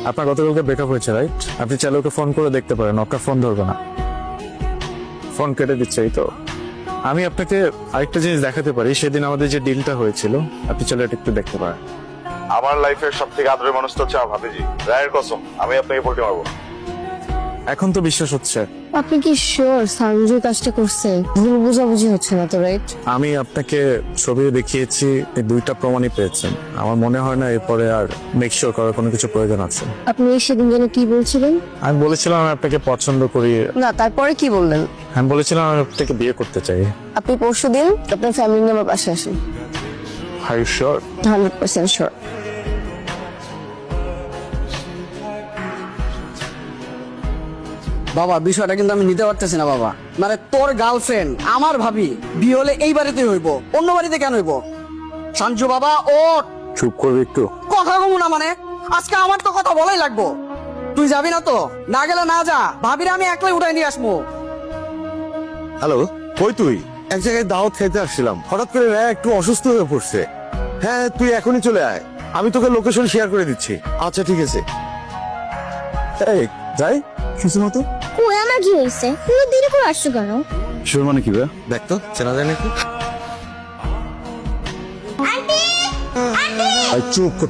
আপনার গতকালকে ব্রেকআপ হয়েছে রাইট? আপনি চাইলে ওকে ফোন করে দেখতে পারেন, ওকে ফোন ধরবে না, ফোন কেটে দিচ্ছে। এই তো আমি আপনাকে আরেকটা জিনিস দেখাতে পারি, সেদিন আমাদের যে ডিলটা হয়েছিল, আপনি চাইলে এটা একটু দেখতে পারেন। আমার লাইফের সব থেকে আদরের মানুষটা হচ্ছে আমার ভাবিজি। রায়ের কসম, আমি আপনাকে পোল্টি মারবো না। এখন তো বিশ্বাস হচ্ছে। আপনি কি শিওর সানজু কাজটা করছে? ভুল বোঝাবুঝি হচ্ছে না তো, রাইট? আমি আপনাকে ছবি দেখিয়েছি, এই দুইটা প্রমাণই পেয়েছেন। আমার মনে হয় না এরপরে আর মেক শিওর করার কোনো কিছু প্রয়োজন আছে। আপনি সেদিন যেন কি বলছিলেন? আমি বলেছিলাম আমি আপনাকে পছন্দ করি। না, তারপরে কি বললেন? আমি বলেছিলাম আমি আপনাকে বিয়ে করতে চাই। আপনি পরশুদিন আপনার ফ্যামিলি নিয়ে আমার পাশে আসেন। Are you sure? 100% শিওর। বাবা বিষয়টা কিন্তু আমি নিতে পারতেছি না বাবা। মানে তোর গার্লফ্রেন্ড আমার ভাবি, বিয়ে হলে এই বাড়িতে হইব, অন্য বাড়িতে কেন হইব? সঞ্জু বাবা ও চুপ করবে একটু? কথা কমু না মানে? আজকে আমার তো কথা বলাই লাগবো। তুই যাবি না তো? না গেলে না যা, ভাবিরা আমি একলাই উঠাই নিয়ে আসবো। হ্যালো, কই তুই? এক জায়গায় দাওয়াত খাইতে আসছিলাম, হঠাৎ করে রায় একটু অসুস্থ হয়ে পড়ছে। হ্যাঁ, তুই এখনই চলে আয়, আমি তোকে লোকেশন শেয়ার করে দিচ্ছি। আচ্ছা ঠিক আছে। এই যাই কিছু মতো। কই আমার কি হয়েছে? তুমি দেরি করে আসছো কেন? শিওর মানে কি? দেখ তো চেনা যায় নাকি। আর চুপ কর।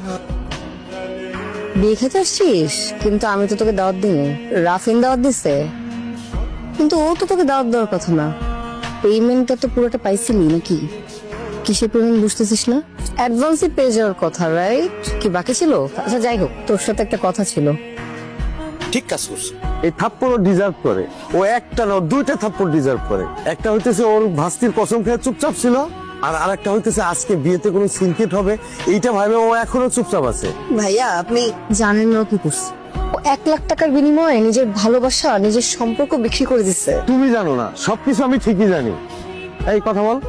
বিয়ে খেতে আসছিস? কিন্তু আমি তো তোকে দাওয়াত দিইনি। রাফিন দাওয়াত দিছে, কিন্তু ও তো তোকে দাওয়াত দেওয়ার কথা না। পেমেন্টটা তো পুরোটা পাইছিলি নাকি? কিসের পেমেন্ট বুঝতেছিস না? অ্যাডভান্সই পেয়ে যাওয়ার কথা, রাইট? কি বাকি ছিল? আচ্ছা যাই হোক, তোর সাথে একটা কথা ছিল। ঠিক কাজ করছে। এই থাপ্পড় ডিজার্ভ করে। ও একটা না, দুইটা থাপ্পড় ডিজার্ভ করে। একটা হইতেছে ওর ভাস্তির কসম খেয়ে চুপচাপ ছিল, আর আরেকটা হইতেছে আজকে বিয়েতে কোনো সিনকেট হবে, এইটা ভাবে ও এখনো চুপচাপ আছে। ভাইয়া আপনি জানেন না ও কি করছে? ও 1 লাখ টাকার বিনিময়ে নিজের ভালোবাসা, নিজের সম্পর্ক বিক্রি করে দিচ্ছে। তুমি জানো না, সবকিছু আমি ঠিকই জানি। এই কথা বল।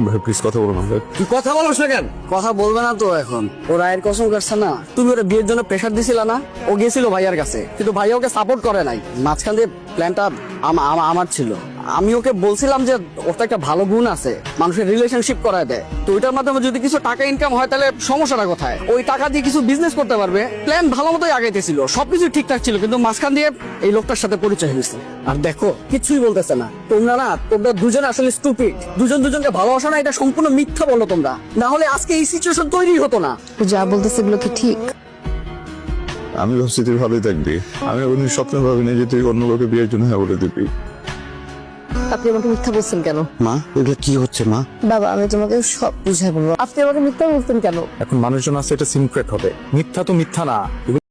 ভাই প্লিজ কথা বলুন। তুই কথা বলছ না কেন? কথা বলবে না তো এখন? ও রায়ের কসম কাটছে না? তুমি ওরা বিয়ের জন্য প্রেশার দিছিলা না? ও গেছিল ভাইয়ার কাছে, কিন্তু ভাইয়া ওকে সাপোর্ট করে নাই। মাঝখান দিয়ে প্ল্যানটা আমার ছিল। আমি ওকে বলছিলাম যে ওর তো একটা ভালো গুণ আছে, মানুষের রিলেশনশিপ করায় দেয়। তো ওইটার মাধ্যমে যদি কিছু টাকা ইনকাম হয় তাহলে সমস্যাটা কোথায়? ওই টাকা দিয়ে কিছু বিজনেস করতে পারবে। প্ল্যান ভালো মতোই আগাইতেছিল, সবকিছু ঠিকঠাক ছিল, কিন্তু মাঝখান দিয়ে এই লোকটার সাথে পরিচয় হয়েছে। আর দেখো কিছুই বলতেছে না। তোমরা দুজনে আসলে স্টুপিড। দুজনকে ভালোবাসা না, এটা সম্পূর্ণ মিথ্যা বলো তোমরা। না হলে আজকে এই সিচুয়েশন তৈরি হতো না। ও যা বলতেছে এগুলো কি ঠিক? আমি ভাবছি তুই ভালোই থাকবি। আমি কোনদিন স্বপ্নে ভাবিনি যে তুই অন্য কাউকে বিয়ের জন্য হ্যাঁ বলে দিবি। আপনি আমাকে মিথ্যা বলছেন কেন? মা, এগুলো কি হচ্ছে মা? বাবা আমি তোমাকে সব বুঝাই বলবো, আপনি আমাকে মিথ্যা বলছেন কেন? এখন মানুষজন আছে, এটা সিক্রেট হবে। মিথ্যা তো মিথ্যা না।